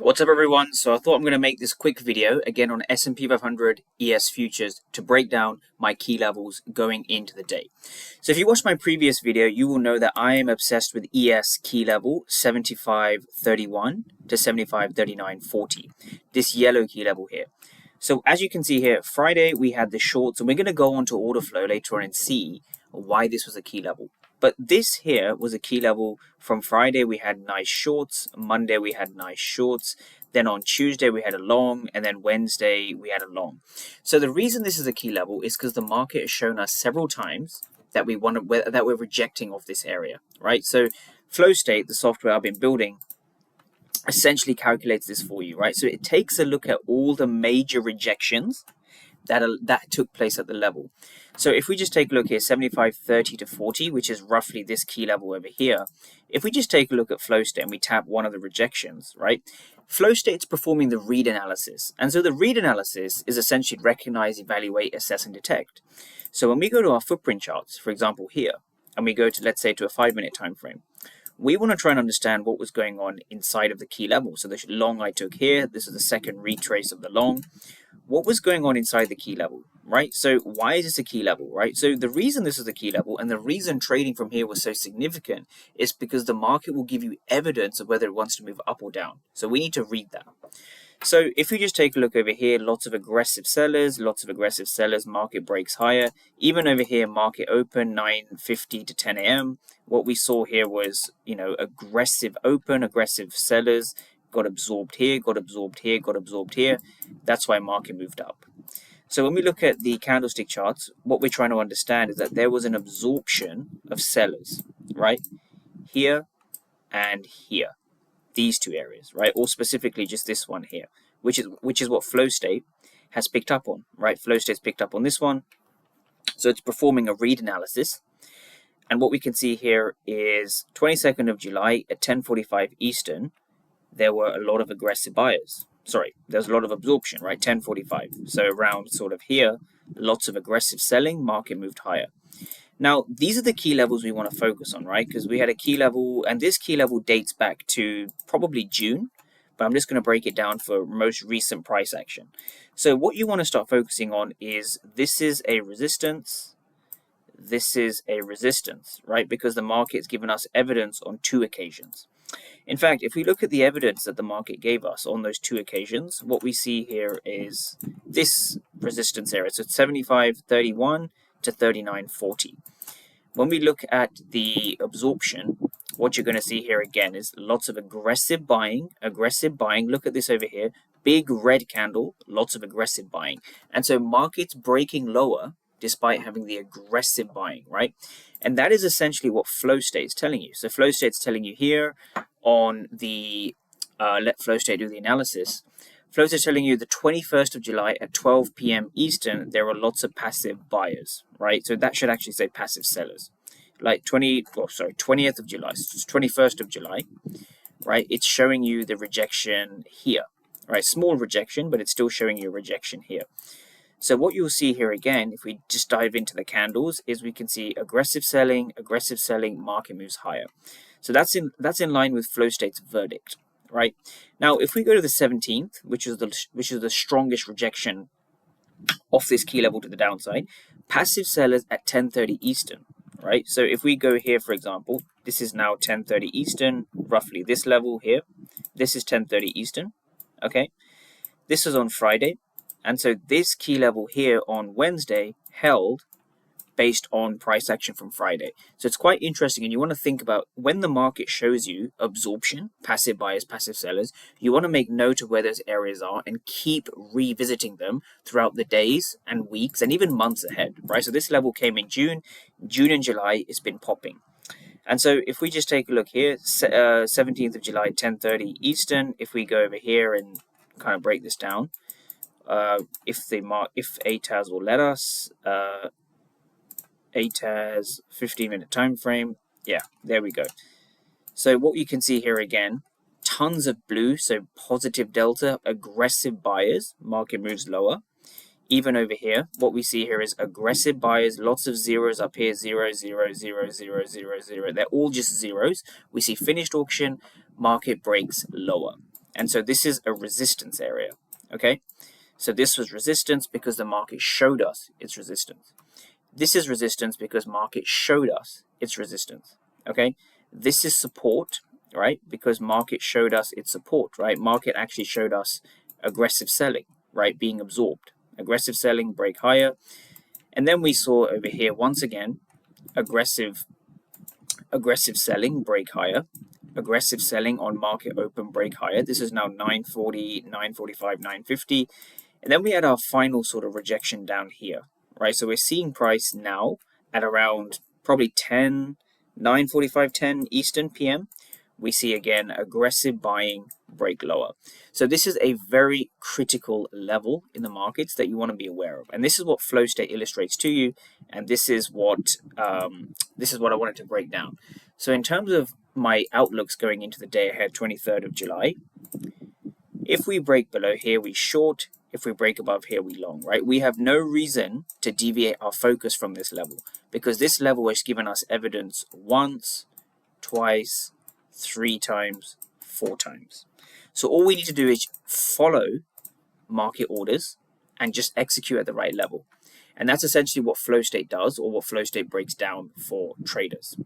What's up everyone? So I thought I'm going to make this quick video again on S&P 500 ES futures to break down my key levels going into the day. So if you watched my previous video, you will know that I am obsessed with ES key level 75.31 to 75.39.40, this yellow key level here. So as you can see here, Friday we had the shorts, and we're going to go on to order flow later on and see why this was a key level. But this here was a key level. From Friday we had nice shorts, Monday we had nice shorts, then on Tuesday we had a long, and then Wednesday we had a long. So the reason this is a key level is because the market has shown us several times that we're rejecting off this area, right? So Flow State, the software I've been building, essentially calculates this for you, right? So it takes a look at all the major rejections that took place at the level. So if we just take a look here, 75.30 to 40, which is roughly this key level over here. If we just take a look at Flow State and we tap one of the rejections, right? Flow State's performing the read analysis. And so the read analysis is essentially recognize, evaluate, assess, and detect. So when we go to our footprint charts, for example here, and we go to, let's say, to a 5-minute time frame, we want to try and understand what was going on inside of the key level. So the long I took here, this is the second retrace of the long. What was going on inside the key level, right? So why is this a key level, right? So the reason this is a key level and the reason trading from here was so significant is because the market will give you evidence of whether it wants to move up or down. So we need to read that. So if we just take a look over here, lots of aggressive sellers, market breaks higher. Even over here, market open 9:50 to 10 a.m. What we saw here was, aggressive open, aggressive sellers, got absorbed here, got absorbed here, got absorbed here. That's why market moved up. So when we look at the candlestick charts, what we're trying to understand is that there was an absorption of sellers, right? Here and here, these two areas, right? Or specifically just this one here, which is what Flow State has picked up on, right? Flow State's picked up on this one. So it's performing a read analysis. And what we can see here is 22nd of July at 10:45 Eastern, there were a lot of aggressive buyers. Sorry, there's a lot of absorption, right? 10:45. So around sort of here, lots of aggressive selling, market moved higher. Now, these are the key levels we want to focus on, right? Because we had a key level, and this key level dates back to probably June, but I'm just going to break it down for most recent price action. So what you want to start focusing on is this is a resistance, this is a resistance, right? Because the market's given us evidence on 2 occasions. In fact, if we look at the evidence that the market gave us on those 2 occasions, what we see here is this resistance area. So it's 75.31 to 39.40. When we look at the absorption, what you're going to see here again is lots of aggressive buying. Look at this over here. Big red candle, lots of aggressive buying. And so markets breaking lower despite having the aggressive buying, right? And that is essentially what Flow State's telling you. So Flow State's telling you here on the, let Flow State do the analysis. Flow State's telling you the 21st of July at 12 p.m. Eastern, there are lots of passive buyers, right? So that should actually say passive sellers. Like 20th of July, so it's 21st of July, right? It's showing you the rejection here, right? Small rejection, but it's still showing you a rejection here. So what you'll see here again, if we just dive into the candles, is we can see aggressive selling, market moves higher. So that's in line with Flow State's verdict, right? Now, if we go to the 17th, which is the strongest rejection off this key level to the downside, passive sellers at 10:30 Eastern, right? So if we go here, for example, this is now 10:30 Eastern, roughly this level here. This is 10:30 Eastern, okay? This is on Friday. And so this key level here on Wednesday held based on price action from Friday. So it's quite interesting, and you want to think about when the market shows you absorption, passive buyers, passive sellers, you want to make note of where those areas are and keep revisiting them throughout the days and weeks and even months ahead, right? So this level came in June and July, it's been popping. And so if we just take a look here, 17th of July, 10:30 Eastern, if we go over here and kind of break this down, if ATAS will let us, ATAS 15-minute time frame, yeah, there we go. So what you can see here again, tons of blue, so positive delta, aggressive buyers, market moves lower. Even over here, what we see here is aggressive buyers, lots of zeros up here, 0, 0, 0, 0, 0, 0. They're all just zeros. We see finished auction, market breaks lower. And so this is a resistance area, okay? So this was resistance because the market showed us its resistance. This is resistance because market showed us its resistance, okay? This is support, right? Because market showed us its support, right? Market actually showed us aggressive selling, right? Being absorbed. Aggressive selling, break higher. And then we saw over here, once again, aggressive selling, break higher. Aggressive selling on market open, break higher. This is now 940, 945, 950. And then we had our final sort of rejection down here, right? So we're seeing price now at around probably 10, 9:45, 10 Eastern PM. We see again aggressive buying, break lower. So this is a very critical level in the markets that you want to be aware of, and this is what flow state illustrates to you, and this is what I wanted to break down. So in terms of my outlooks going into the day ahead, 23rd of July, if we break below here, we short. If we break above here, we long, right? We have no reason to deviate our focus from this level because this level has given us evidence once, twice, 3 times, 4 times. So all we need to do is follow market orders and just execute at the right level. And that's essentially what flow state does, or what flow state breaks down for traders.